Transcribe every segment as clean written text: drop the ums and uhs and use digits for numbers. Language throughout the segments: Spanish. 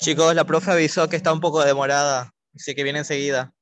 Chicos, la profe avisó que está un poco demorada, así que viene enseguida.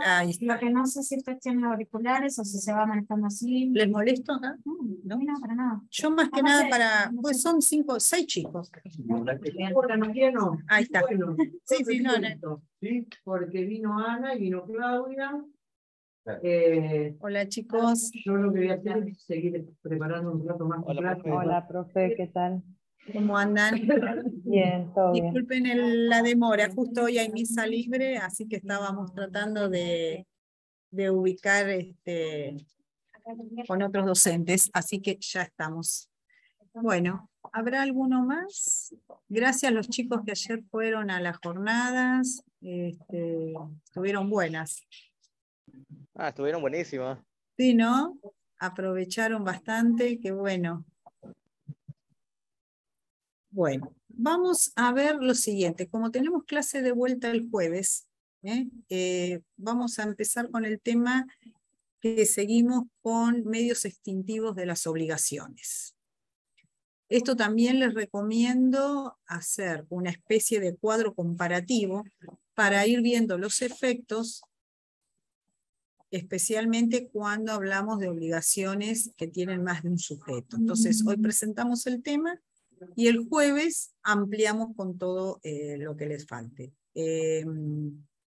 Ahí está. Lo que no sé si usted tiene auriculares o si se va manejando así. ¿Les molesto acá? No, no, para nada. Yo más que nada para, pues son 6 chicos. Ahí está. Sí, sí, no. Sí, porque vino Ana y vino Claudia. Hola chicos. Yo lo que voy a hacer es seguir preparando un rato más. Hola, profe. Hola, profe, ¿qué tal? ¿Cómo andan? Bien, todo bien. Disculpen la demora, justo hoy hay misa libre, así que estábamos tratando de ubicar con otros docentes, así que ya estamos. Bueno, ¿habrá alguno más? Gracias a los chicos que ayer fueron a las jornadas, estuvieron buenas. Estuvieron buenísimas. Sí, ¿no? Aprovecharon bastante, qué bueno. Bueno, vamos a ver lo siguiente. Como tenemos clase de vuelta el jueves, vamos a empezar con el tema que seguimos con medios extintivos de las obligaciones. Esto también les recomiendo hacer una especie de cuadro comparativo para ir viendo los efectos, especialmente cuando hablamos de obligaciones que tienen más de un sujeto. Entonces, hoy presentamos el tema y el jueves ampliamos con todo lo que les falte,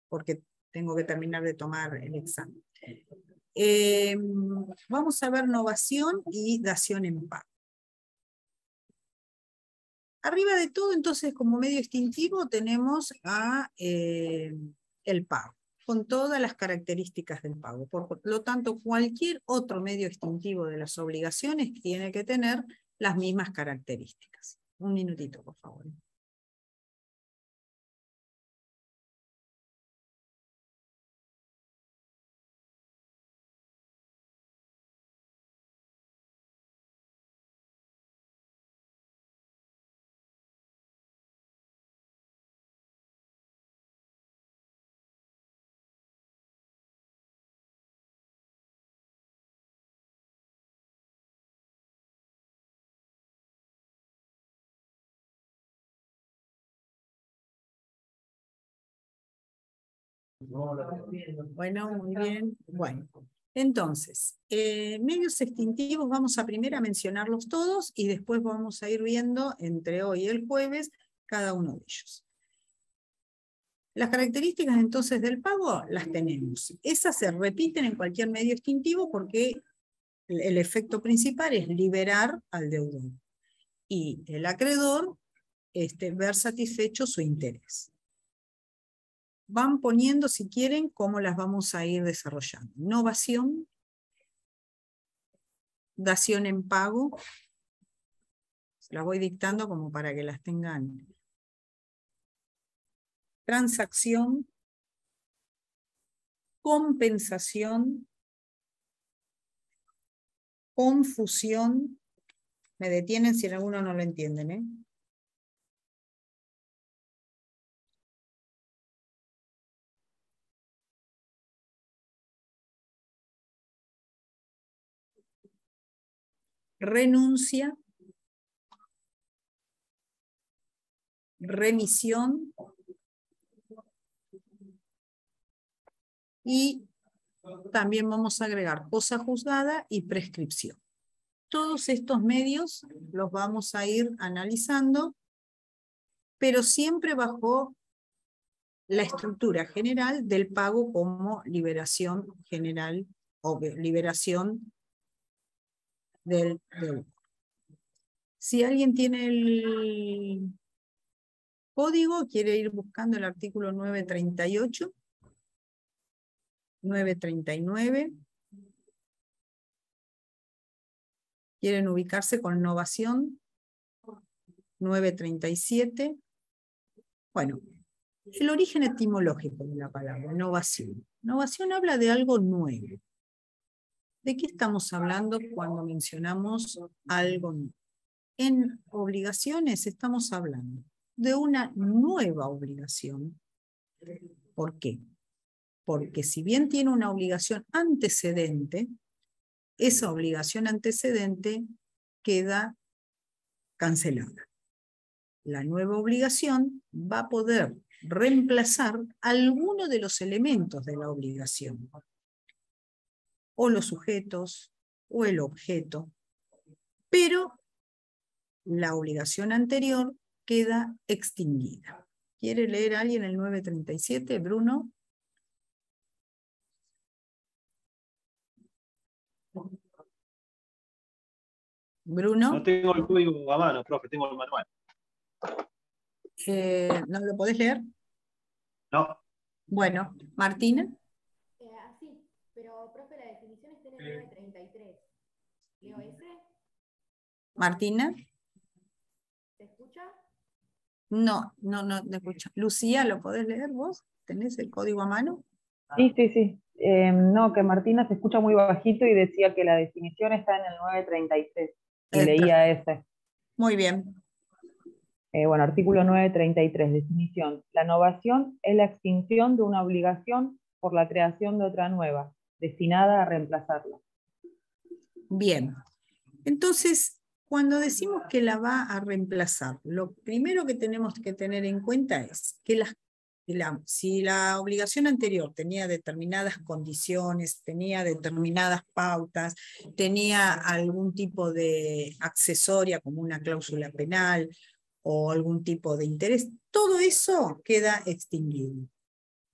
porque tengo que terminar de tomar el examen. Vamos a ver novación y dación en pago. Arriba de todo, entonces, como medio extintivo, tenemos el pago, con todas las características del pago. Por lo tanto, cualquier otro medio extintivo de las obligaciones tiene que tener las mismas características. Un minutito, por favor. Bueno, muy bien. Bueno, entonces, medios extintivos vamos a primero a mencionarlos todos y después vamos a ir viendo entre hoy y el jueves cada uno de ellos. Las características entonces del pago las tenemos. Esas se repiten en cualquier medio extintivo porque el efecto principal es liberar al deudor y el acreedor ver satisfecho su interés. Van poniendo, si quieren, cómo las vamos a ir desarrollando. Novación, dación en pago, las voy dictando como para que las tengan. Transacción, compensación, confusión. Me detienen si en alguno no lo entienden, ¿eh? Renuncia, remisión y también vamos a agregar cosa juzgada y prescripción. Todos estos medios los vamos a ir analizando, pero siempre bajo la estructura general del pago como liberación general o liberación del deudor. Si alguien tiene el código, quiere ir buscando el artículo 938, 939. Quieren ubicarse con novación, 937. Bueno, el origen etimológico de la palabra, novación. Novación habla de algo nuevo. ¿De qué estamos hablando cuando mencionamos algo nuevo? En obligaciones estamos hablando de una nueva obligación. ¿Por qué? Porque si bien tiene una obligación antecedente, esa obligación antecedente queda cancelada. La nueva obligación va a poder reemplazar alguno de los elementos de la obligación, o los sujetos, o el objeto, pero la obligación anterior queda extinguida. ¿Quiere leer alguien el 937, Bruno? Bruno, No tengo el código a mano, profe, tengo el manual. ¿no lo podés leer? No, Bueno, Martina. Sí, pero profe, la definición está en el 933. ¿Leo ese? Martina. ¿Se escucha? No te escucho. Lucía, ¿lo podés leer vos? ¿Tenés el código a mano? Sí, sí, sí. No, que Martina se escucha muy bajito y decía que la definición está en el 933. Y leía ese. Muy bien. Bueno, artículo 933, definición. La novación es la extinción de una obligación por la creación de otra nueva, destinada a reemplazarla. Bien. Entonces, cuando decimos que la va a reemplazar, lo primero que tenemos que tener en cuenta es que si la obligación anterior tenía determinadas condiciones, tenía determinadas pautas, tenía algún tipo de accesoria como una cláusula penal o algún tipo de interés, todo eso queda extinguido.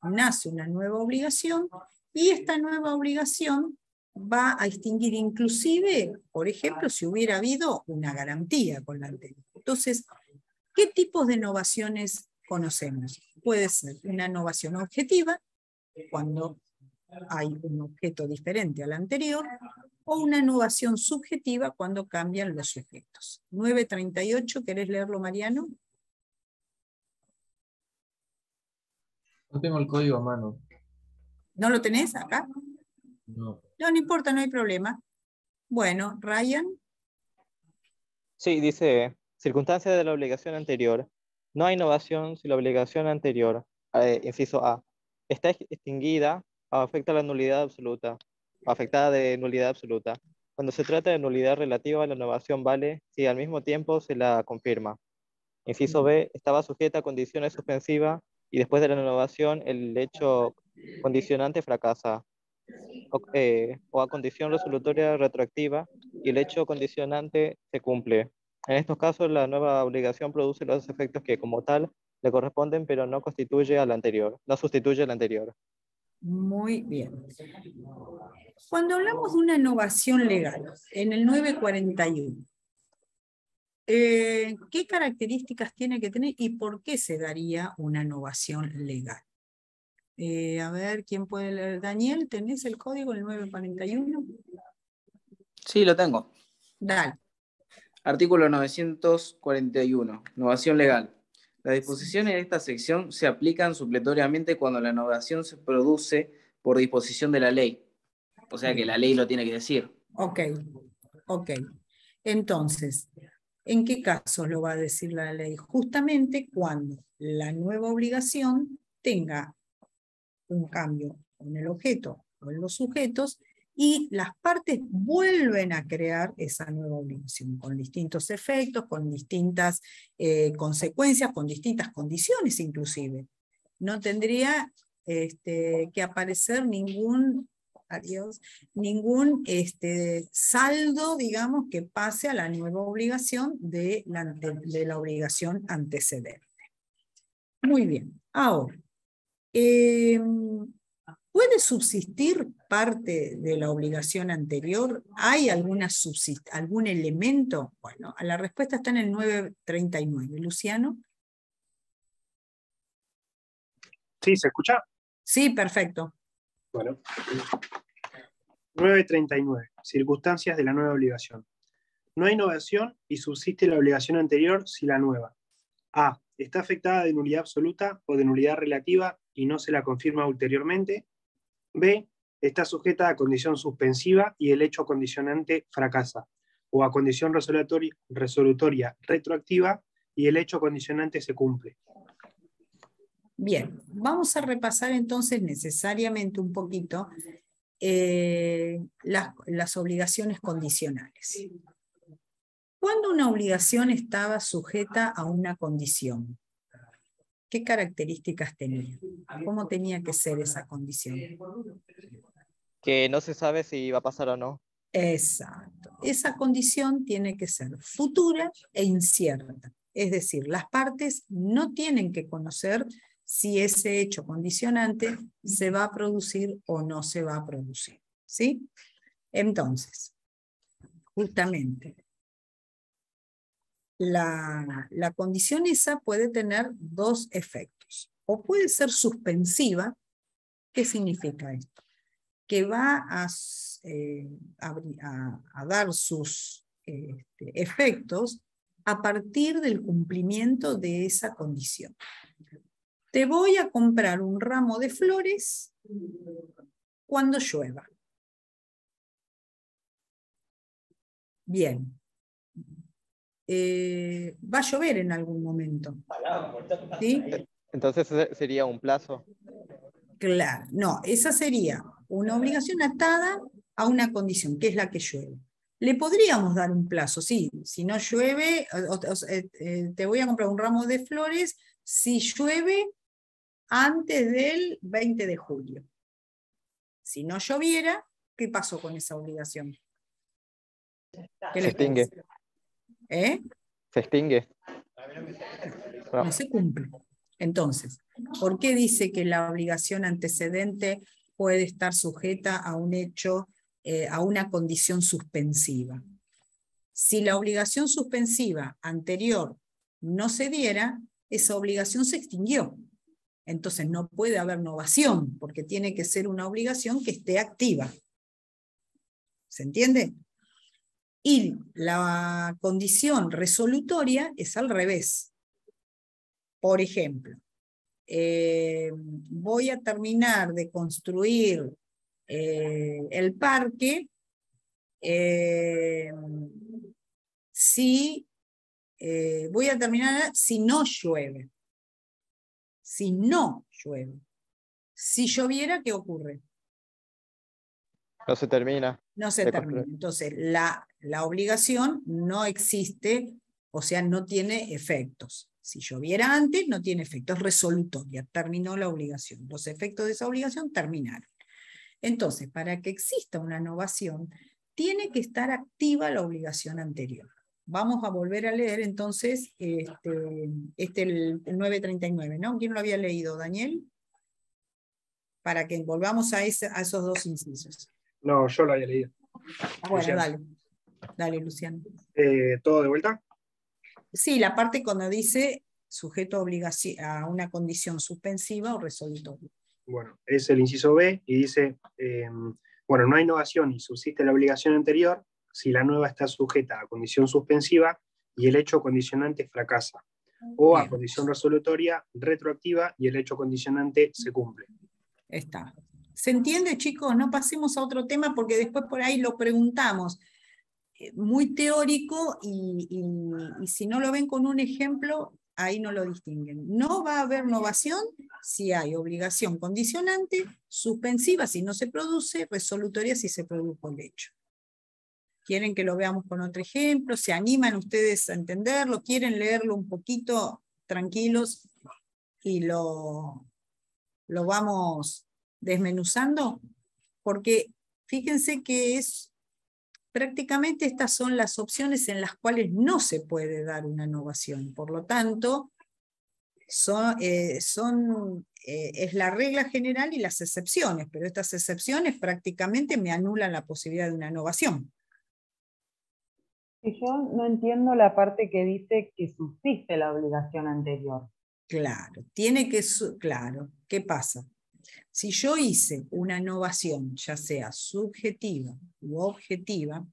Nace una nueva obligación y esta nueva obligación va a extinguir inclusive, por ejemplo, si hubiera habido una garantía con la anterior. Entonces, ¿qué tipos de novaciones conocemos? Puede ser una novación objetiva, cuando hay un objeto diferente al anterior, o una novación subjetiva cuando cambian los sujetos. 938, ¿querés leerlo, Mariano? No tengo el código a mano. ¿No lo tenés acá? No. No importa, no hay problema. Bueno, Ryan. Sí, dice, circunstancia de la obligación anterior. No hay innovación si la obligación anterior, inciso A, está extinguida o afecta la nulidad absoluta, o afectada de nulidad absoluta. Cuando se trata de nulidad relativa, la innovación vale si al mismo tiempo se la confirma. Inciso B, estaba sujeta a condiciones suspensivas y después de la innovación el hecho condicionante fracasa. O a condición resolutoria retroactiva y el hecho condicionante se cumple. En estos casos, la nueva obligación produce los efectos que, como tal, le corresponden, pero no constituye al anterior, no sustituye al anterior. Muy bien. Cuando hablamos de una innovación legal, en el 941, ¿qué características tiene que tener y por qué se daría una innovación legal? A ver, ¿quién puede leer? Daniel, ¿tenés el código, el 941? Sí, lo tengo. Dale. Artículo 941. Novación legal. Las disposiciones de esta sección se aplican supletoriamente cuando la novación se produce por disposición de la ley. O sea que la ley lo tiene que decir. Ok. Entonces, ¿en qué casos lo va a decir la ley? Justamente cuando la nueva obligación tenga un cambio en el objeto o en los sujetos y las partes vuelven a crear esa nueva obligación con distintos efectos, con distintas consecuencias, con distintas condiciones inclusive. No tendría que aparecer ningún saldo, digamos, que pase a la nueva obligación de la obligación antecedente. Muy bien. Ahora, ¿puede subsistir parte de la obligación anterior? ¿Hay algún elemento? Bueno, la respuesta está en el 939. Luciano. Sí, ¿se escucha? Sí, perfecto. Bueno. 939. Circunstancias de la nueva obligación. No hay innovación y subsiste la obligación anterior si la nueva A. Está afectada de nulidad absoluta o de nulidad relativa y no se la confirma ulteriormente. B. Está sujeta a condición suspensiva y el hecho condicionante fracasa. O a condición resolutoria retroactiva y el hecho condicionante se cumple. Bien, vamos a repasar entonces necesariamente un poquito las obligaciones condicionales. ¿Cuándo una obligación estaba sujeta a una condición? ¿Qué características tenía? ¿Cómo tenía que ser esa condición? Que no se sabe si va a pasar o no. Exacto. Esa condición tiene que ser futura e incierta. Es decir, las partes no tienen que conocer si ese hecho condicionante se va a producir o no se va a producir. ¿Sí? Entonces, justamente, la condición esa puede tener dos efectos. O puede ser suspensiva. ¿Qué significa esto? Que va a dar sus efectos a partir del cumplimiento de esa condición. Te voy a comprar un ramo de flores cuando llueva. Bien. Va a llover en algún momento. ¿Sí? Entonces sería un plazo. Claro, no, esa sería una obligación atada a una condición, que es la que llueve. Le podríamos dar un plazo, sí, si no llueve, te voy a comprar un ramo de flores si llueve antes del 20 de julio. Si no lloviera, ¿qué pasó con esa obligación? ¿Qué Se les extingue. parece? ¿Eh? Se extingue. No se cumple. Entonces, ¿por qué dice que la obligación antecedente puede estar sujeta a un hecho, a una condición suspensiva? Si la obligación suspensiva anterior no se diera, esa obligación se extinguió. Entonces no puede haber novación, porque tiene que ser una obligación que esté activa. ¿Se entiende? Y la condición resolutoria es al revés. Por ejemplo, voy a terminar de construir el parque si voy a terminar si no llueve. Si no llueve. Si lloviera, ¿qué ocurre? No se termina. No se termina. Entonces, la obligación no existe, o sea, no tiene efectos. Si lloviera antes, no tiene efectos, es resolutoria, terminó la obligación. Los efectos de esa obligación terminaron. Entonces, para que exista una novación, tiene que estar activa la obligación anterior. Vamos a volver a leer entonces el 939, ¿no? ¿Quién lo había leído, Daniel? Para que volvamos a esos dos incisos. No, yo lo había leído. Bueno, Luciano. dale, Luciano. ¿Todo de vuelta? Sí, la parte cuando dice sujeto a una condición suspensiva o resolutoria. Bueno, es el inciso B y dice, bueno, no hay novación y subsiste la obligación anterior si la nueva está sujeta a condición suspensiva y el hecho condicionante fracasa, o a condición resolutoria retroactiva y el hecho condicionante se cumple. Está. ¿Se entiende, chicos? No pasemos a otro tema porque después por ahí lo preguntamos. Muy teórico y si no lo ven con un ejemplo, ahí no lo distinguen. No va a haber novación si hay obligación condicionante, suspensiva si no se produce, resolutoria si se produjo el hecho. ¿Quieren que lo veamos con otro ejemplo? ¿Se animan ustedes a entenderlo? ¿Quieren leerlo un poquito tranquilos y lo vamos desmenuzando? Porque fíjense que prácticamente estas son las opciones en las cuales no se puede dar una novación. Por lo tanto, es la regla general y las excepciones, pero estas excepciones prácticamente me anulan la posibilidad de una novación. Y yo no entiendo la parte que dice que subsiste la obligación anterior. Claro, claro, ¿qué pasa? Si yo hice una novación, ya sea subjetiva u objetiva,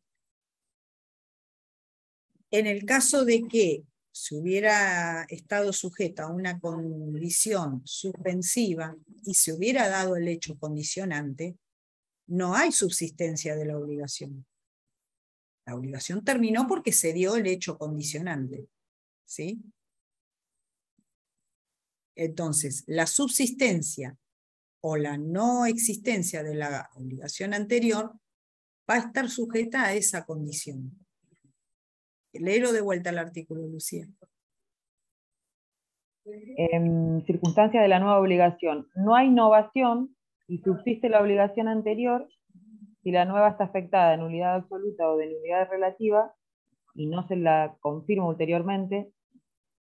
en el caso de que se hubiera estado sujeta a una condición suspensiva y se hubiera dado el hecho condicionante, no hay subsistencia de la obligación. La obligación terminó porque se dio el hecho condicionante. ¿Sí? Entonces, la subsistencia o la no existencia de la obligación anterior va a estar sujeta a esa condición. Léelo de vuelta el artículo, Lucía. Circunstancias de la nueva obligación. No hay novación y subsiste la obligación anterior si la nueva está afectada de nulidad absoluta o de nulidad relativa y no se la confirma ulteriormente.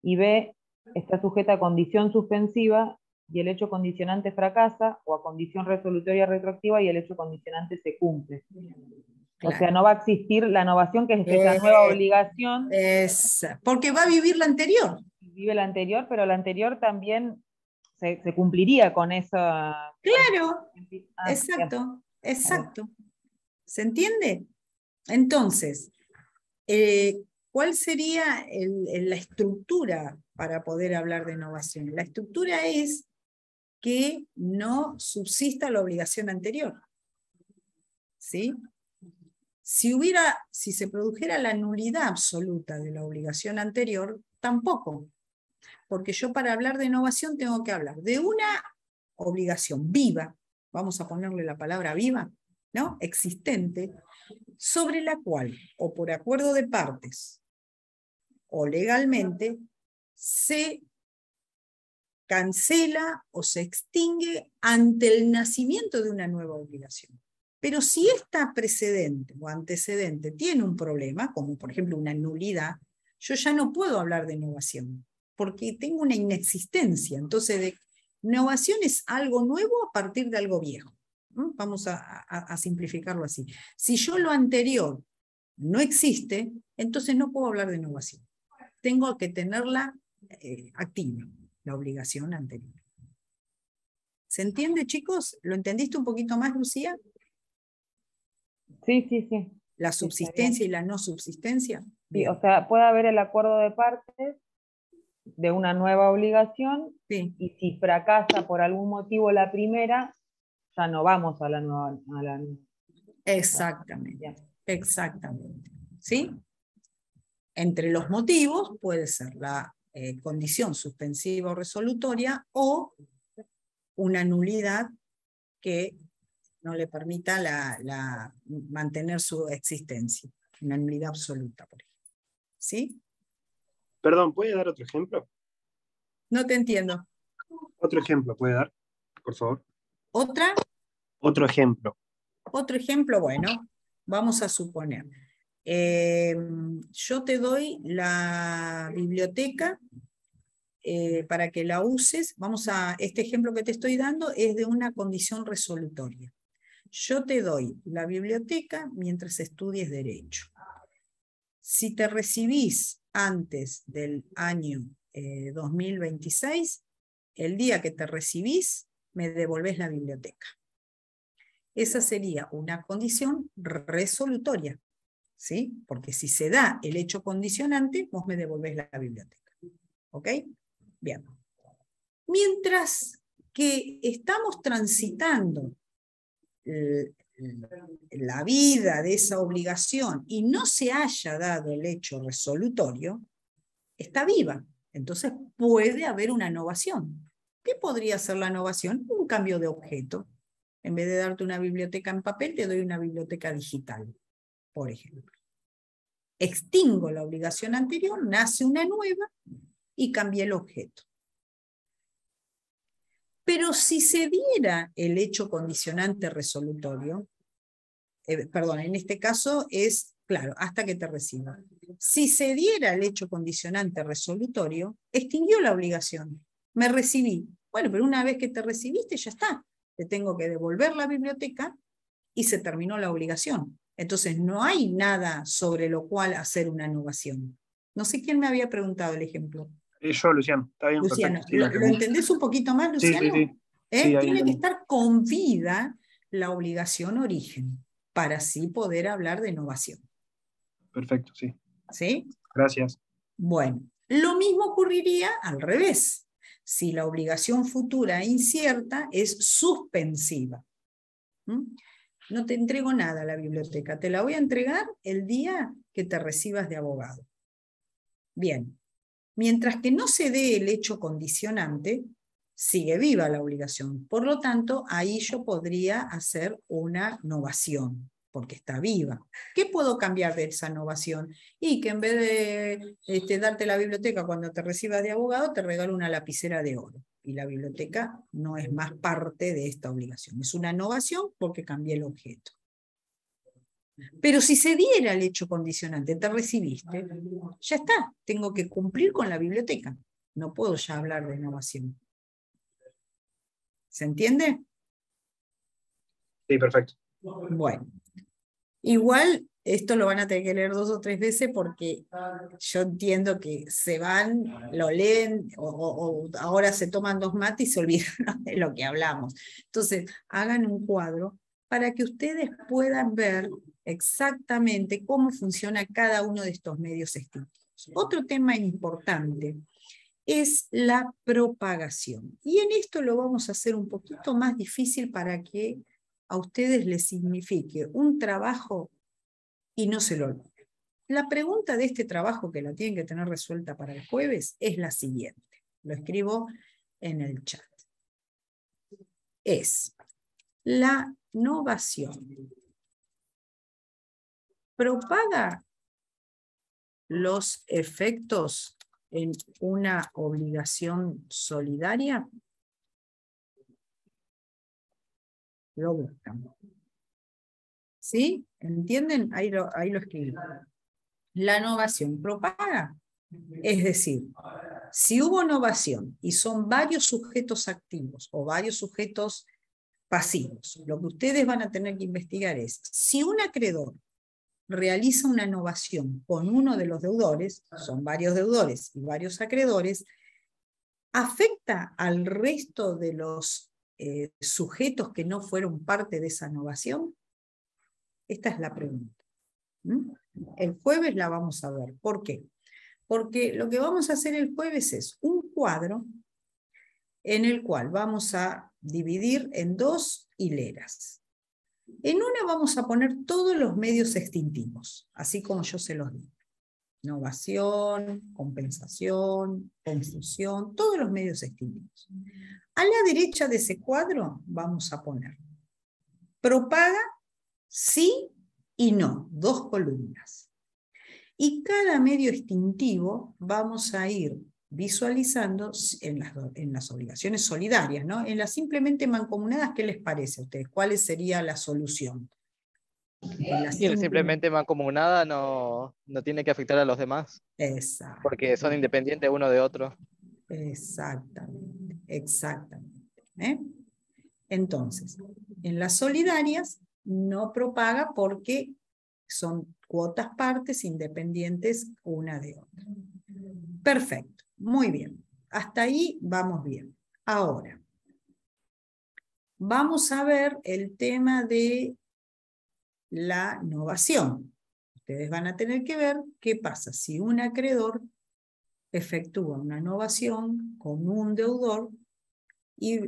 Y B, está sujeta a condición suspensiva y el hecho condicionante fracasa, o a condición resolutoria retroactiva y el hecho condicionante se cumple. Claro. O sea, no va a existir la novación, que es esa nueva obligación. Porque va a vivir la anterior. Vive la anterior, pero la anterior también se cumpliría con esa... Claro, exacto, exacto. ¿Se entiende? Entonces, ¿cuál sería la estructura para poder hablar de novación? La estructura es que no subsista la obligación anterior. ¿Sí? Si se produjera la nulidad absoluta de la obligación anterior, tampoco. Porque yo para hablar de novación tengo que hablar de una obligación viva, vamos a ponerle la palabra viva, ¿no? Existente, sobre la cual, o por acuerdo de partes, o legalmente, se cancela o se extingue ante el nacimiento de una nueva obligación. Pero si esta precedente o antecedente tiene un problema, como por ejemplo una nulidad, yo ya no puedo hablar de novación, porque tengo una inexistencia. Entonces, novación es algo nuevo a partir de algo viejo. Vamos a simplificarlo así. Si yo lo anterior no existe, entonces no puedo hablar de novación. Tengo que tenerla activa, la obligación anterior. ¿Se entiende, chicos? ¿Lo entendiste un poquito más, Lucía? Sí, sí, sí. La subsistencia y la no subsistencia. Sí, o sea, puede haber el acuerdo de partes de una nueva obligación, sí. Y si fracasa por algún motivo la primera, ya no vamos a la nueva. Exactamente, exactamente. ¿Sí? Entre los motivos puede ser la condición suspensiva o resolutoria o una nulidad que no le permita mantener su existencia. Una nulidad absoluta, por ejemplo. ¿Sí? Perdón, ¿puede dar otro ejemplo? No te entiendo. Otro ejemplo, ¿puede dar? Por favor. ¿Otra? Otro ejemplo. Otro ejemplo, bueno, vamos a suponer. Yo te doy la biblioteca para que la uses. Este ejemplo que te estoy dando es de una condición resolutoria. Yo te doy la biblioteca mientras estudies Derecho. Si te recibís antes del año 2026, el día que te recibís, me devolvés la biblioteca. Esa sería una condición resolutoria, ¿sí? Porque si se da el hecho condicionante, vos me devolvés la biblioteca. ¿Ok? Bien. Mientras que estamos transitando la vida de esa obligación y no se haya dado el hecho resolutorio, está viva. Entonces puede haber una novación. ¿Qué podría ser la novación? Un cambio de objeto. En vez de darte una biblioteca en papel, te doy una biblioteca digital, por ejemplo. Extingo la obligación anterior, nace una nueva y cambié el objeto. Pero si se diera el hecho condicionante resolutorio, perdón, en este caso es, claro, hasta que te reciba. Si se diera el hecho condicionante resolutorio, extinguió la obligación. Me recibí. Bueno, pero una vez que te recibiste, ya está. Te tengo que devolver la biblioteca y se terminó la obligación. Entonces no hay nada sobre lo cual hacer una novación. No sé quién me había preguntado el ejemplo. Yo, Luciano. Está bien, Luciano, perfecto. ¿lo entendés un poquito más, Luciano? Sí, sí, sí. Tiene que estar con vida la obligación origen, para así poder hablar de novación. Perfecto, sí. ¿Sí? Gracias. Bueno, lo mismo ocurriría al revés. Si la obligación futura incierta es suspensiva. No te entrego nada a la biblioteca, te la voy a entregar el día que te recibas de abogado. Bien, mientras que no se dé el hecho condicionante, sigue viva la obligación. Por lo tanto, ahí yo podría hacer una novación, porque está viva. ¿Qué puedo cambiar de esa novación? Y que en vez de darte la biblioteca cuando te recibas de abogado, te regalo una lapicera de oro. Y la biblioteca no es más parte de esta obligación. Es una novación porque cambié el objeto. Pero si se diera el hecho condicionante, te recibiste, ya está, tengo que cumplir con la biblioteca. No puedo ya hablar de innovación. ¿Se entiende? Sí, perfecto. Bueno, igual esto lo van a tener que leer 2 o 3 veces porque yo entiendo que se van, lo leen, o ahora se toman 2 mates y se olvidan de lo que hablamos. Entonces, hagan un cuadro para que ustedes puedan ver exactamente cómo funciona cada uno de estos medios extintivos. Otro tema importante es la propagación. Y en esto lo vamos a hacer un poquito más difícil para que a ustedes les signifique un trabajo y no se lo olviden. La pregunta de este trabajo, que la tienen que tener resuelta para el jueves, es la siguiente. Lo escribo en el chat. Es: la novación propaga los efectos en una obligación solidaria. Lo buscan. ¿Sí? ¿Entienden? Ahí lo escribí. La novación propaga. Es decir, si hubo novación y son varios sujetos activos o varios sujetos pasivos, lo que ustedes van a tener que investigar es si un acreedor realiza una novación con uno de los deudores, son varios deudores y varios acreedores, ¿afecta al resto de los sujetos que no fueron parte de esa novación? Esta es la pregunta. El jueves la vamos a ver. ¿Por qué? Porque lo que vamos a hacer el jueves es un cuadro en el cual vamos a dividir en 2 hileras. En una vamos a poner todos los medios extintivos, así como yo se los digo. Novación, compensación, confusión, todos los medios extintivos. A la derecha de ese cuadro vamos a poner propaga, sí y no, 2 columnas. Y cada medio extintivo vamos a ir visualizando en las obligaciones solidarias, ¿no? En las simplemente mancomunadas, ¿qué les parece a ustedes? ¿Cuál sería la solución? Y el simplemente mancomunada no tiene que afectar a los demás. Exacto. Porque son independientes uno de otro. Exactamente, exactamente. Entonces, en las solidarias no propaga porque son cuotas partes independientes una de otra. Perfecto, muy bien. Hasta ahí vamos bien. Ahora, vamos a ver el tema de la novación. Ustedes van a tener que ver qué pasa si un acreedor efectúa una novación con un deudor y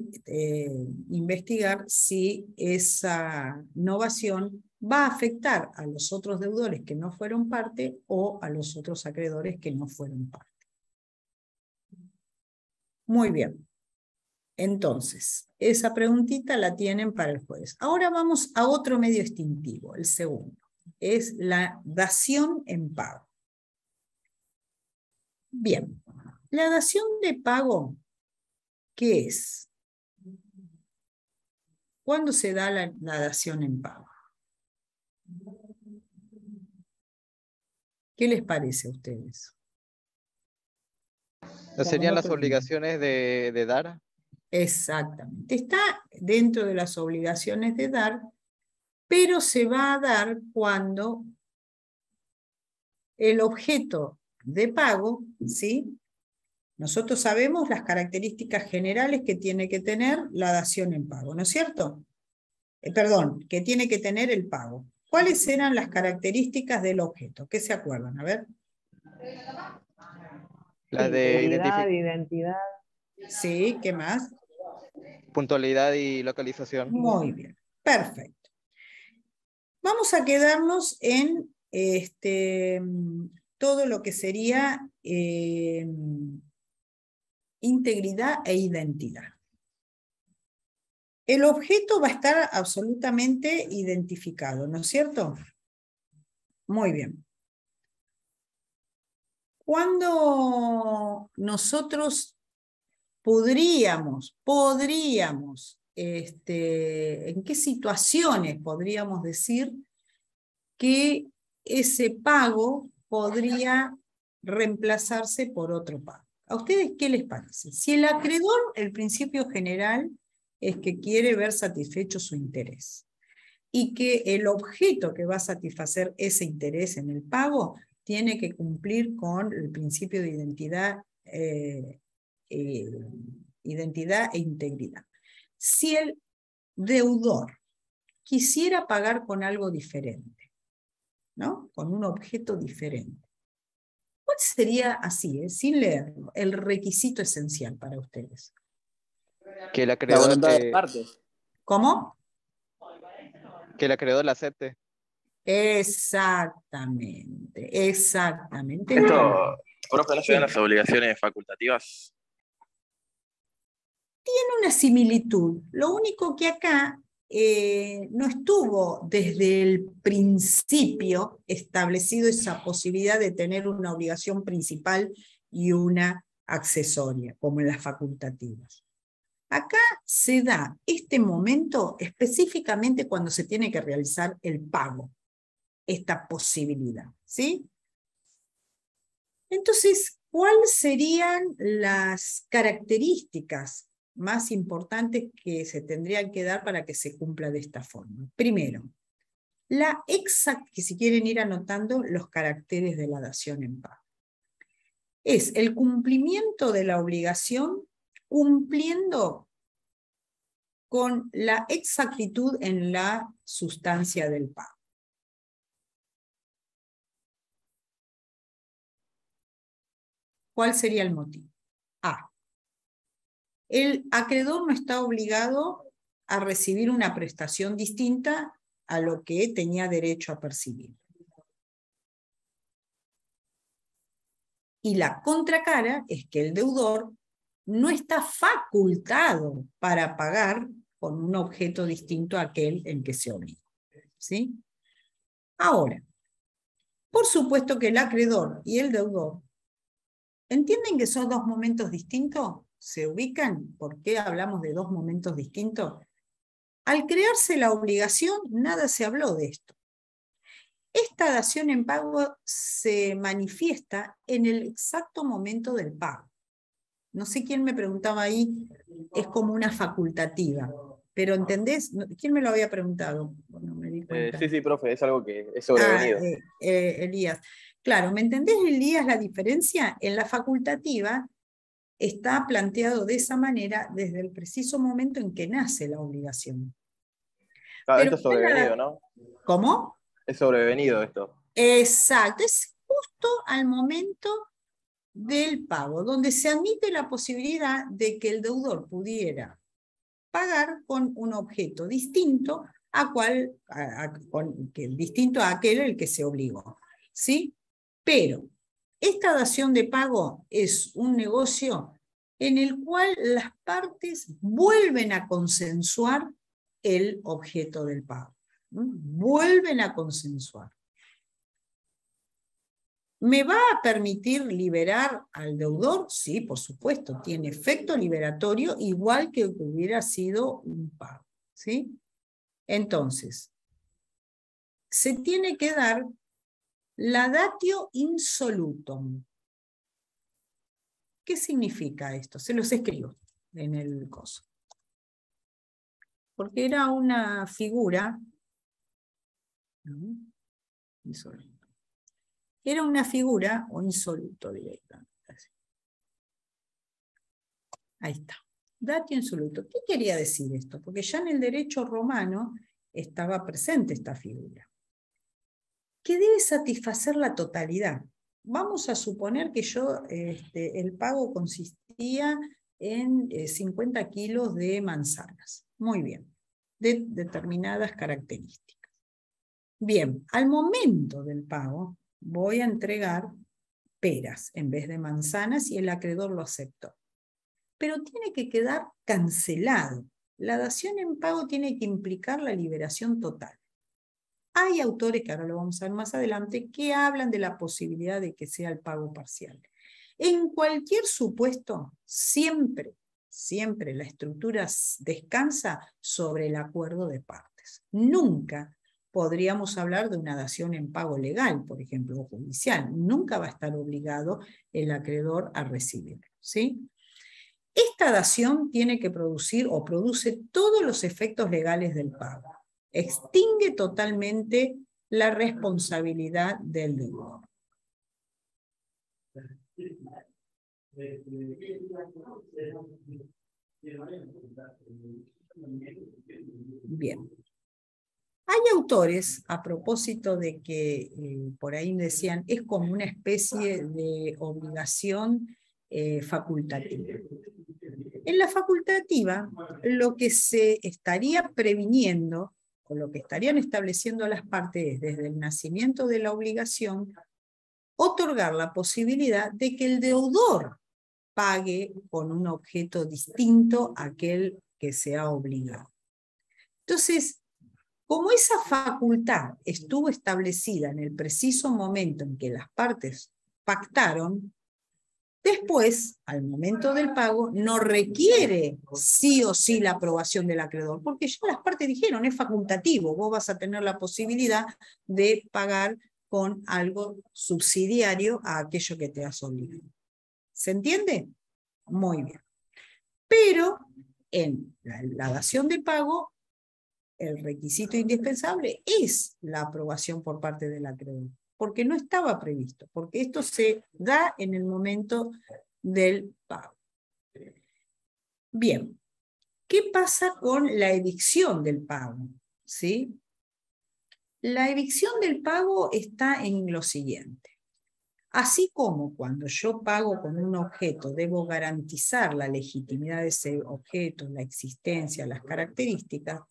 investigar si esa novación va a afectar a los otros deudores que no fueron parte o a los otros acreedores que no fueron parte. Muy bien. Entonces, esa preguntita la tienen para el jueves. Ahora vamos a otro medio extintivo, el segundo. Es la dación en pago. Bien, la dación de pago, ¿qué es? ¿Cuándo se da la dación en pago? ¿Qué les parece a ustedes? ¿No serían las obligaciones de dar? Exactamente. Está dentro de las obligaciones de dar, pero se va a dar cuando el objeto de pago, ¿sí? Nosotros sabemos las características generales que tiene que tener la dación en pago, ¿no es cierto? Perdón, que tiene que tener el pago. ¿Cuáles eran las características del objeto? ¿Qué se acuerdan? A ver. Las de identidad. Sí, ¿qué más? Puntualidad y localización. Muy bien, perfecto. Vamos a quedarnos en todo lo que sería integridad e identidad. el objeto va a estar absolutamente identificado, ¿no es cierto? Muy bien. Cuando nosotros podríamos, ¿en qué situaciones podríamos decir que ese pago podría reemplazarse por otro pago? ¿A ustedes qué les parece? Si el acreedor, el principio general es que quiere ver satisfecho su interés y que el objeto que va a satisfacer ese interés en el pago tiene que cumplir con el principio de identidad e integridad. Si el deudor quisiera pagar con algo diferente, ¿no? Con un objeto diferente, ¿cuál sería, así, sin leerlo, el requisito esencial para ustedes? Que el La acreedor, voluntad de las partes. ¿Cómo? que el acreedor la acepte. Exactamente, exactamente. Esto, profe, ¿no serían las obligaciones facultativas? Tiene una similitud. Lo único que acá no estuvo desde el principio establecido esa posibilidad de tener una obligación principal y una accesoria, como en las facultativas. Acá se da este momento específicamente cuando se tiene que realizar el pago, esta posibilidad, ¿sí? Entonces, ¿cuáles serían las características más importantes que se tendrían que dar para que se cumpla de esta forma? Primero, que si quieren ir anotando los caracteres de la dación en pago. Es el cumplimiento de la obligación cumpliendo con la exactitud en la sustancia del pago. ¿Cuál sería el motivo? A. El acreedor no está obligado a recibir una prestación distinta a lo que tenía derecho a percibir. Y la contracara es que el deudor no está facultado para pagar con un objeto distinto a aquel en que se obliga, ¿sí? Ahora, por supuesto que el acreedor y el deudor ¿entienden que son dos momentos distintos? ¿Se ubican? ¿Por qué hablamos de dos momentos distintos? Al crearse la obligación, nada se habló de esto. Esta dación en pago se manifiesta en el exacto momento del pago. No sé quién me preguntaba ahí, es como una facultativa. Pero ¿entendés? ¿Quién me lo había preguntado? Bueno, me di cuenta. Sí, profe, es algo que es sobrevenido. Elías. Claro, ¿me entendés, Elías, la diferencia? En la facultativa está planteado de esa manera desde el preciso momento en que nace la obligación. Claro, Pero esto es sobrevenido, ¿no? ¿Cómo? Es sobrevenido esto. Exacto, es justo al momento del pago, donde se admite la posibilidad de que el deudor pudiera pagar con un objeto distinto distinto a aquel el que se obligó, ¿sí? Pero esta dación de pago es un negocio en el cual las partes vuelven a consensuar el objeto del pago. Vuelven a consensuar. ¿Me va a permitir liberar al deudor? Sí, por supuesto, tiene efecto liberatorio igual que hubiera sido un pago, ¿sí? Entonces, se tiene que dar la datio insolutum. ¿Qué significa esto? Se los escribo en el coso. Porque era una figura. Insoluto. Era una figura, o insoluto directamente. Ahí está. Datio insoluto. ¿Qué quería decir esto? Porque ya en el derecho romano estaba presente esta figura. Que debe satisfacer la totalidad. Vamos a suponer que el pago consistía en 50 kilos de manzanas. Muy bien. De determinadas características. Bien, al momento del pago voy a entregar peras en vez de manzanas y el acreedor lo aceptó. Pero tiene que quedar cancelado La dación en pago tiene que implicar la liberación total. Hay autores, que ahora lo vamos a ver más adelante, que hablan de la posibilidad de que sea el pago parcial. En cualquier supuesto, siempre la estructura descansa sobre el acuerdo de partes. Nunca podríamos hablar de una dación en pago legal, por ejemplo, o judicial. Nunca va a estar obligado el acreedor a recibirlo, ¿sí? Esta dación tiene que producir o produce todos los efectos legales del pago. Extingue totalmente la responsabilidad del deudor. Bien. Hay autores, a propósito de que por ahí decían, es como una especie de obligación facultativa. En la facultativa, lo que se estaría previniendo, o lo que estarían estableciendo las partes es, desde el nacimiento de la obligación, otorgar la posibilidad de que el deudor pague con un objeto distinto a aquel que se ha obligado. Entonces, como esa facultad estuvo establecida en el preciso momento en que las partes pactaron, después, al momento del pago, no requiere sí o sí la aprobación del acreedor, porque ya las partes dijeron, es facultativo, vos vas a tener la posibilidad de pagar con algo subsidiario a aquello que te has obligado. ¿Se entiende? Muy bien. Pero en la dación de pago, el requisito indispensable es la aprobación por parte del acreedor, porque no estaba previsto, porque esto se da en el momento del pago. Bien, ¿qué pasa con la evicción del pago? ¿Sí? La evicción del pago está en lo siguiente. Así como cuando yo pago con un objeto, debo garantizar la legitimidad de ese objeto, la existencia, las características,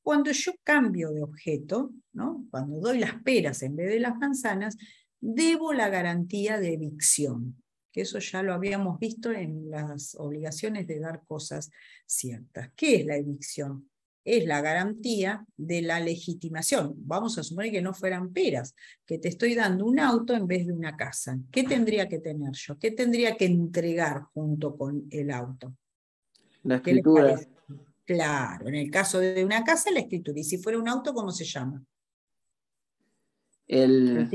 cuando yo cambio de objeto, ¿no? Cuando doy las peras en vez de las manzanas, debo la garantía de evicción, que eso ya lo habíamos visto en las obligaciones de dar cosas ciertas. ¿Qué es la evicción? Es la garantía de la legitimación. Vamos a suponer que no fueran peras, que te estoy dando un auto en vez de una casa. ¿Qué tendría que tener yo? ¿Qué tendría que entregar junto con el auto? La ¿Qué les escritura. parece? Claro, en el caso de una casa, la escritura. Y si fuera un auto, ¿cómo se llama? El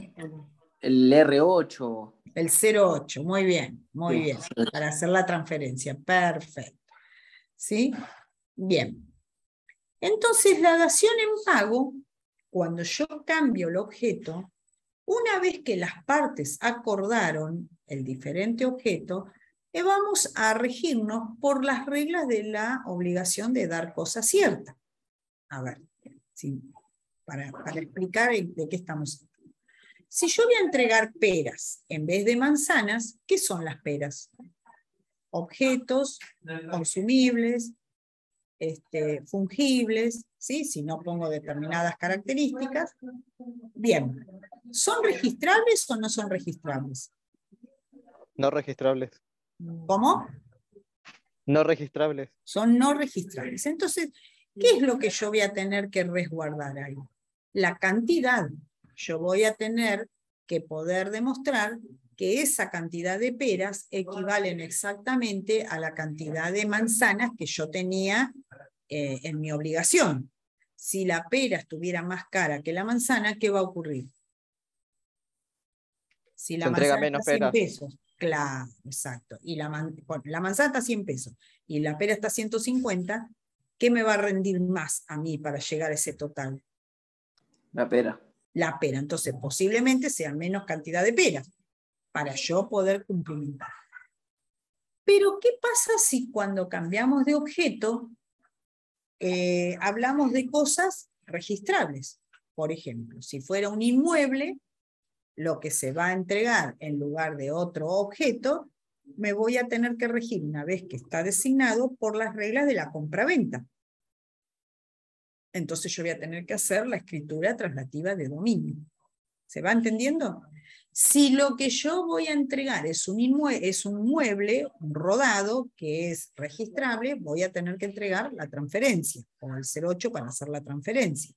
R8. El 08, muy bien, muy Sí. bien. Para hacer la transferencia, perfecto. ¿Sí? Bien. Entonces, la dación en pago, cuando yo cambio el objeto, una vez que las partes acordaron el diferente objeto, vamos a regirnos por las reglas de la obligación de dar cosa cierta. A ver, sí, para explicar de qué estamos hablando. Si yo voy a entregar peras en vez de manzanas, ¿qué son las peras? Objetos consumibles, fungibles, ¿sí? Si no pongo determinadas características. Bien, ¿son registrables o no son registrables? No registrables. ¿Cómo? No registrables. Son no registrables. Entonces, ¿qué es lo que yo voy a tener que resguardar ahí? La cantidad. Yo voy a tener que poder demostrar que esa cantidad de peras equivalen exactamente a la cantidad de manzanas que yo tenía en mi obligación. Si la pera estuviera más cara que la manzana, ¿qué va a ocurrir? Si la Se entrega manzana menos está a 100 peras. pesos, claro, exacto. Y la manzana está a 100 pesos y la pera está a 150, ¿qué me va a rendir más a mí para llegar a ese total? La pera. La pera. Entonces, posiblemente sean menos cantidad de peras para yo poder cumplimentar. Pero, ¿qué pasa si cuando cambiamos de objeto hablamos de cosas registrables? Por ejemplo, si fuera un inmueble, lo que se va a entregar en lugar de otro objeto, me voy a tener que regir, una vez que está designado, por las reglas de la compraventa. Entonces yo voy a tener que hacer la escritura traslativa de dominio. ¿Se va entendiendo? Si lo que yo voy a entregar es un mueble, un rodado, que es registrable, voy a tener que entregar la transferencia, o el 08 para hacer la transferencia.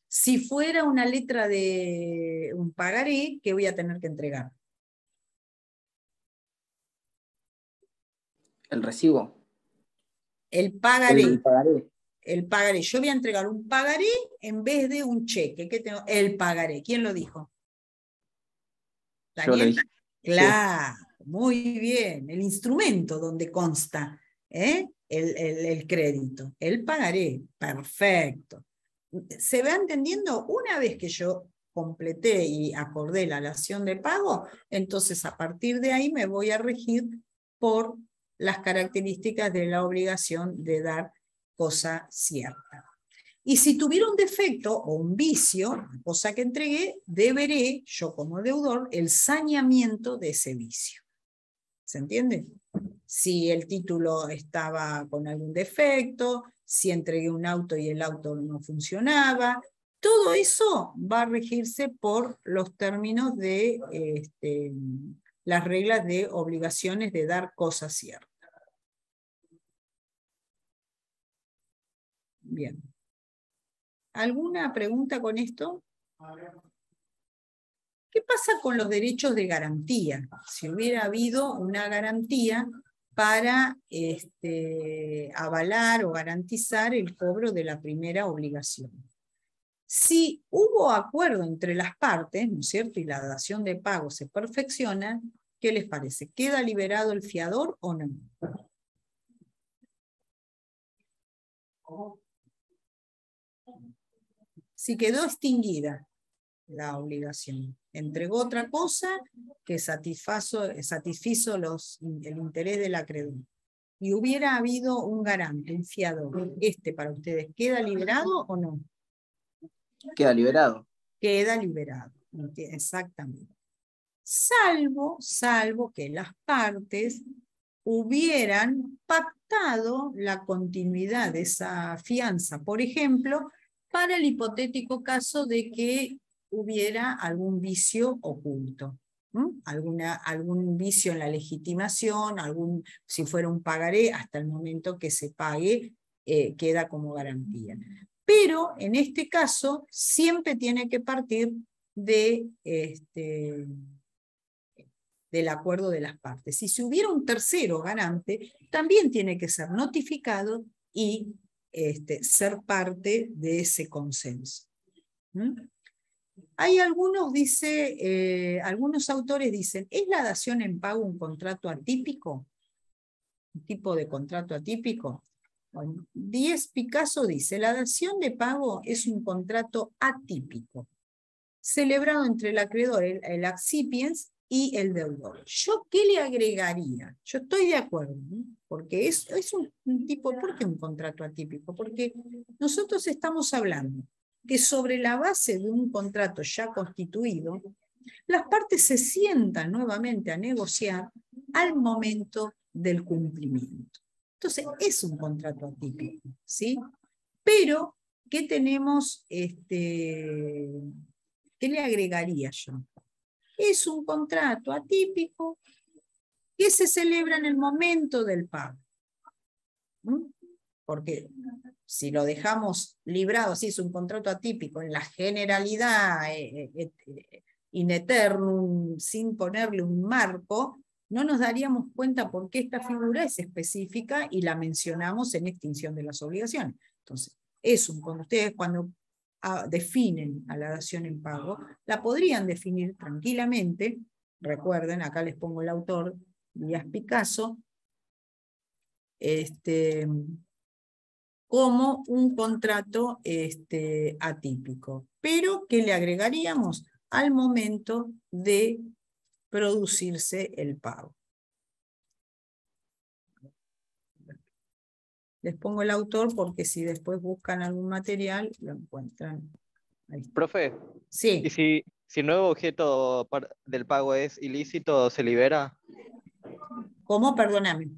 Si fuera una letra de un pagaré, ¿qué voy a tener que entregar? El recibo. El pagaré. El pagaré. El pagaré. Yo voy a entregar un pagaré en vez de un cheque. ¿Qué tengo? El pagaré. ¿Quién lo dijo? Yo lo ¿Daniel? dije. Claro, muy bien. El instrumento donde consta el crédito. El pagaré. Perfecto. ¿Se va entendiendo? Una vez que yo completé y acordé la dación de pago, entonces a partir de ahí me voy a regir por las características de la obligación de dar cosa cierta. Y si tuviera un defecto o un vicio, cosa que entregué, deberé, yo como deudor, el saneamiento de ese vicio. ¿Se entiende? Si el título estaba con algún defecto, si entregué un auto y el auto no funcionaba, todo eso va a regirse por los términos de las reglas de obligaciones de dar cosa cierta. Bien. ¿Alguna pregunta con esto? ¿Qué pasa con los derechos de garantía? Si hubiera habido una garantía para avalar o garantizar el cobro de la primera obligación. Si hubo acuerdo entre las partes, ¿no es cierto?, y la dación de pago se perfecciona, ¿qué les parece? ¿Queda liberado el fiador o no? Si quedó extinguida la obligación, entregó otra cosa que satisfizo el interés del acreedor, y hubiera habido un garante, un fiador, para ustedes, ¿queda liberado o no? Queda liberado. Queda liberado, exactamente. Salvo que las partes hubieran pactado la continuidad de esa fianza, por ejemplo, para el hipotético caso de que hubiera algún vicio oculto, algún vicio en la legitimación, si fuera un pagaré, hasta el momento que se pague, queda como garantía. Pero en este caso siempre tiene que partir del acuerdo de las partes. Y si hubiera un tercero garante, también tiene que ser notificado y ser parte de ese consenso. Hay algunos autores dicen, ¿es la dación en pago un contrato atípico? ¿Un tipo de contrato atípico? Bueno, Díez Picasso dice, la dación de pago es un contrato atípico, celebrado entre el acreedor, el accipiens y el deudor. ¿Yo qué le agregaría? Yo estoy de acuerdo, ¿no? Porque es un tipo, ¿por qué un contrato atípico? Porque nosotros estamos hablando que sobre la base de un contrato ya constituido, las partes se sientan nuevamente a negociar al momento del cumplimiento. Entonces, es un contrato atípico, ¿sí? Pero, ¿qué tenemos? ¿Qué le agregaría yo? Es un contrato atípico que se celebra en el momento del pago. Porque si lo dejamos librado, así es un contrato atípico, en la generalidad, in eternum, sin ponerle un marco, no nos daríamos cuenta por qué esta figura es específica y la mencionamos en extinción de las obligaciones. Entonces, ustedes cuando definen a la dación en pago, la podrían definir tranquilamente, recuerden, acá les pongo el autor, Díez Picasso, como un contrato atípico. Pero, ¿qué le agregaríamos? Al momento de producirse el pago. Les pongo el autor porque si después buscan algún material, lo encuentran. Ahí. Profe, sí. ¿Y si el nuevo objeto del pago es ilícito, se libera? ¿Cómo? Perdóname.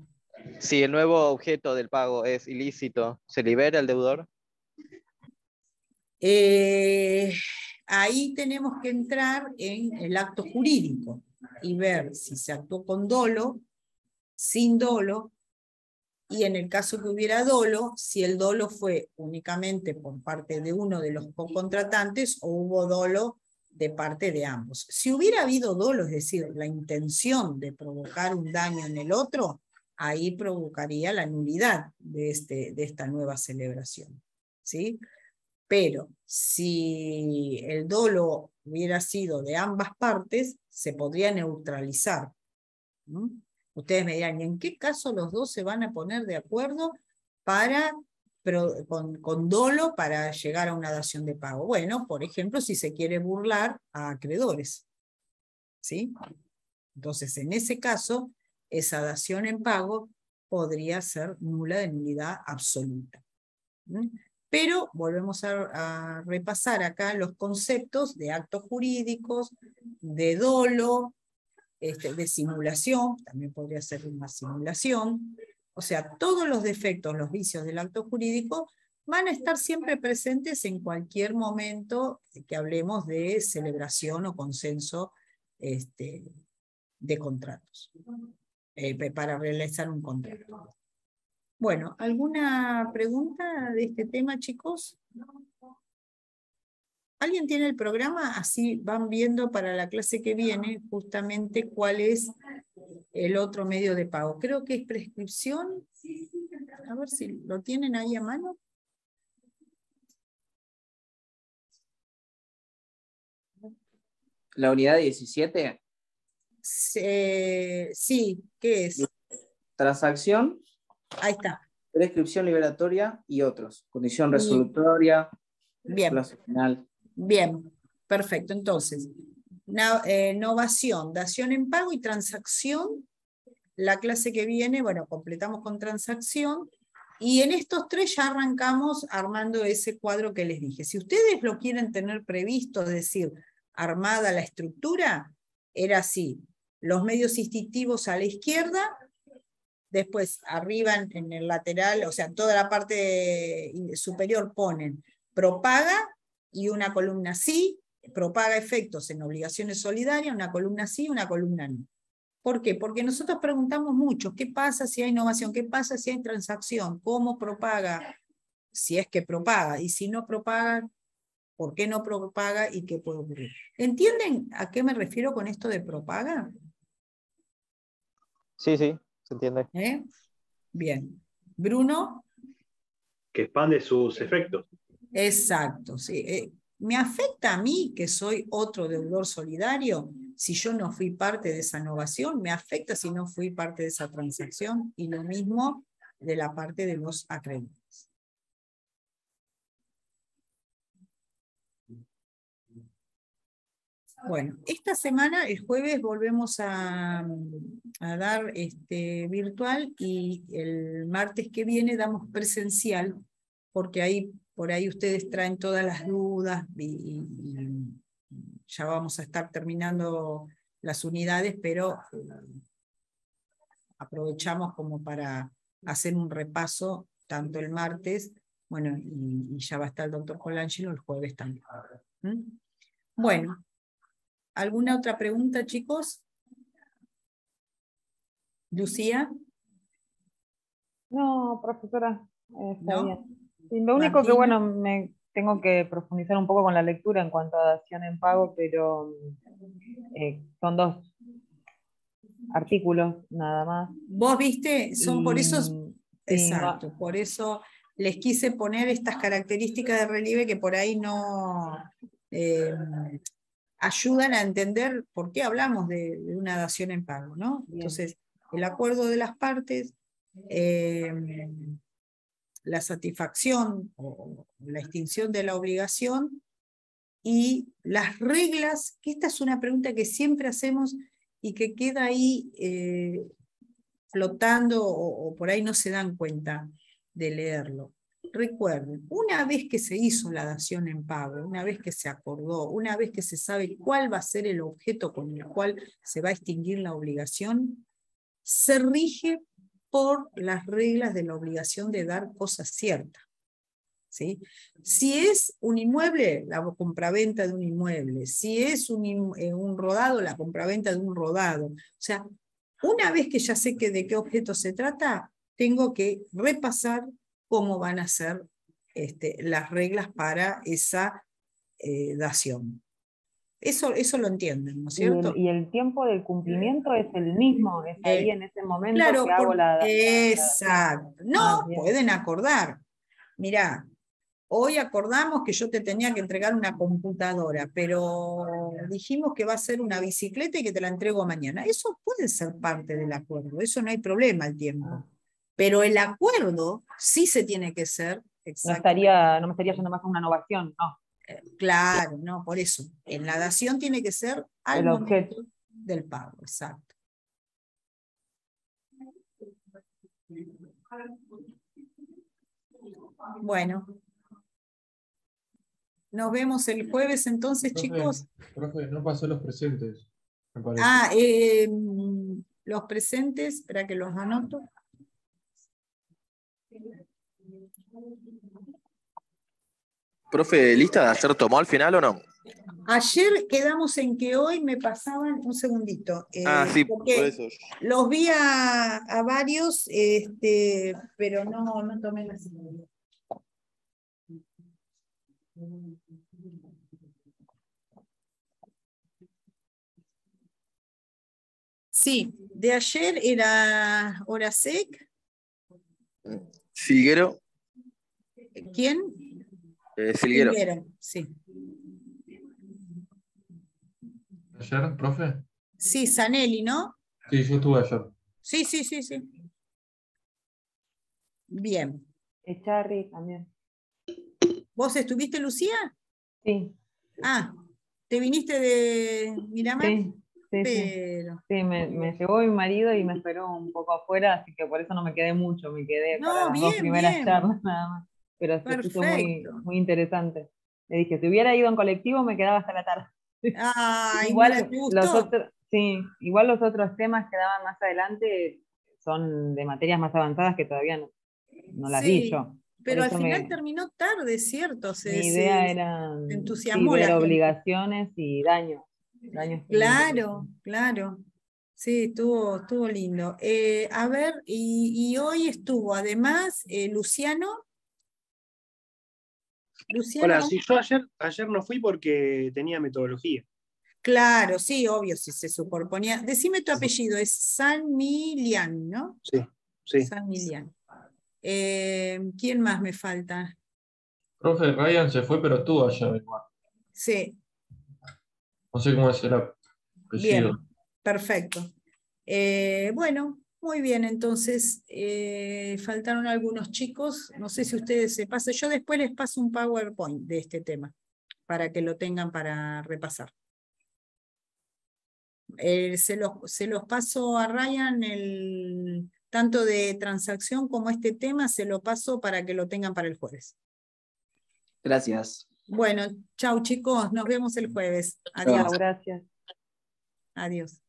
Si el nuevo objeto del pago es ilícito, ¿se libera el deudor? ahí tenemos que entrar en el acto jurídico y ver si se actuó con dolo, sin dolo, y en el caso que hubiera dolo, si el dolo fue únicamente por parte de uno de los contratantes o hubo dolo de parte de ambos. Si hubiera habido dolo, es decir, la intención de provocar un daño en el otro, ahí provocaría la nulidad de esta nueva celebración, ¿sí? Pero si el dolo hubiera sido de ambas partes, se podría neutralizar. ¿No? Ustedes me dirán, ¿y en qué caso los dos se van a poner de acuerdo con dolo para llegar a una dación de pago? Bueno, por ejemplo, si se quiere burlar a acreedores, ¿sí? Entonces, en ese caso, esa dación en pago podría ser nula de nulidad absoluta. ¿Mm? Pero volvemos a repasar acá los conceptos de actos jurídicos, de dolo, de simulación, también podría ser una simulación. O sea, todos los defectos, los vicios del acto jurídico van a estar siempre presentes en cualquier momento que hablemos de celebración o consenso de contratos, para realizar un contrato. Bueno, ¿alguna pregunta de este tema, chicos? ¿Alguien tiene el programa? Así van viendo para la clase que viene justamente cuál es el otro medio de pago. Creo que es prescripción. A ver si lo tienen ahí a mano. La unidad 17. Sí, ¿qué es? Transacción. Ahí está. Prescripción liberatoria y otros. Condición resolutoria. Bien. Plazo final. Bien, perfecto. Entonces, novación, dación en pago y transacción. La clase que viene, bueno, completamos con transacción. Y en estos tres ya arrancamos armando ese cuadro que les dije. Si ustedes lo quieren tener previsto, es decir, armada la estructura, era así. Los medios instintivos a la izquierda, después arriba en el lateral, o sea, en toda la parte superior ponen propaga y una columna sí, propaga efectos en obligaciones solidarias, una columna sí, una columna no. ¿Por qué? Porque nosotros preguntamos mucho, ¿qué pasa si hay innovación? ¿Qué pasa si hay transacción? ¿Cómo propaga? Si es que propaga, y si no propaga, ¿por qué no propaga y qué puede ocurrir? ¿Entienden a qué me refiero con esto de propaga? Sí, sí, se entiende. Bien. ¿Bruno? Que expande sus efectos. Exacto, sí. ¿Me afecta a mí, que soy otro deudor solidario, si yo no fui parte de esa innovación? ¿Me afecta si no fui parte de esa transacción? Y lo mismo de la parte de los acreedores. Bueno, esta semana, el jueves, volvemos a dar virtual y el martes que viene damos presencial, porque ahí por ahí ustedes traen todas las dudas y ya vamos a estar terminando las unidades, pero aprovechamos como para hacer un repaso tanto el martes, bueno, y ya va a estar el doctor Colangelo el jueves también. Bueno, ¿alguna otra pregunta, chicos? ¿Lucía? No, profesora, está ¿No? bien. Sí, lo único que, bueno, me tengo que profundizar un poco con la lectura en cuanto a dación en pago, pero son 2 artículos nada más. Vos viste, son por eso, sí, exacto, por eso les quise poner estas características de relieve que por ahí no ayudan a entender por qué hablamos de una dación en pago, ¿no? Bien. Entonces, el acuerdo de las partes, la satisfacción o la extinción de la obligación y las reglas, que esta es una pregunta que siempre hacemos y que queda ahí flotando o por ahí no se dan cuenta de leerlo. Recuerden, una vez que se hizo la dación en pago, una vez que se acordó, una vez que se sabe cuál va a ser el objeto con el cual se va a extinguir la obligación, se rige por las reglas de la obligación de dar cosa cierta. ¿sí? Si es un inmueble, la compraventa de un inmueble. Si es un rodado, la compraventa de un rodado. O sea, una vez que ya sé de qué objeto se trata, tengo que repasar cómo van a ser las reglas para esa dación. Eso lo entienden, ¿no es cierto? Y el tiempo del cumplimiento es el mismo, es ahí en ese momento Claro, que hago exacto. No, bien. pueden acordar. Mirá, hoy acordamos que yo te tenía que entregar una computadora, pero dijimos que va a ser una bicicleta y que te la entrego mañana. Eso puede ser parte del acuerdo, eso no hay problema el tiempo. Pero el acuerdo sí se tiene que ser exactamente. No me estaría yendo más a una innovación, no. Claro, no, por eso. En la dación tiene que ser al El momento objeto del pago, exacto. Bueno. Nos vemos el jueves entonces, chicos. Profe, no pasó los presentes, me parece. Ah, los presentes, espera que los anoto. Profe, ¿lista de ayer tomó al final o no? Ayer quedamos en que hoy me pasaban, un segundito, Sí, por porque eso. los vi a varios, pero no tomé la señal. Sí, de ayer era Horacek. Silguero. ¿Quién? Silguero. Sí. ¿Ayer, profe? Sí, Zanelli, ¿no? Sí, yo estuve ayer. Sí. Bien. Echarri también. ¿Vos estuviste, Lucía? Sí. Ah, ¿te viniste de Miramar? Sí. Sí, me llevó mi marido y me esperó un poco afuera, así que por eso no me quedé mucho, me quedé para las dos primeras charlas nada más. Pero se puso muy interesante. Le dije, si hubiera ido en colectivo me quedaba hasta la tarde. Igual igual los otros temas que daban más adelante son de materias más avanzadas que todavía no las vi yo. Pero al final terminó tarde, ¿cierto? Mi idea era entusiasmó ver la gente. obligaciones y daños. Claro. Sí, estuvo lindo. A ver, y hoy estuvo además Luciano. Hola, sí, yo ayer no fui porque tenía metodología. Claro, sí, obvio, si se superponía. Decime tu apellido, es San Milian, ¿no? Sí. San Milian. ¿Quién más me falta? Profe, Ryan se fue, pero estuvo ayer igual. Sí. No sé cómo es el apellido. Bien, perfecto. Bueno, muy bien, entonces faltaron algunos chicos, no sé si ustedes se pasan, yo después les paso un PowerPoint de este tema, para que lo tengan para repasar. Se los paso a Ryan, tanto de transacción como este tema, se lo paso para que lo tengan para el jueves. Gracias. Bueno, chau chicos, nos vemos el jueves. Chau. Adiós. Gracias. Adiós.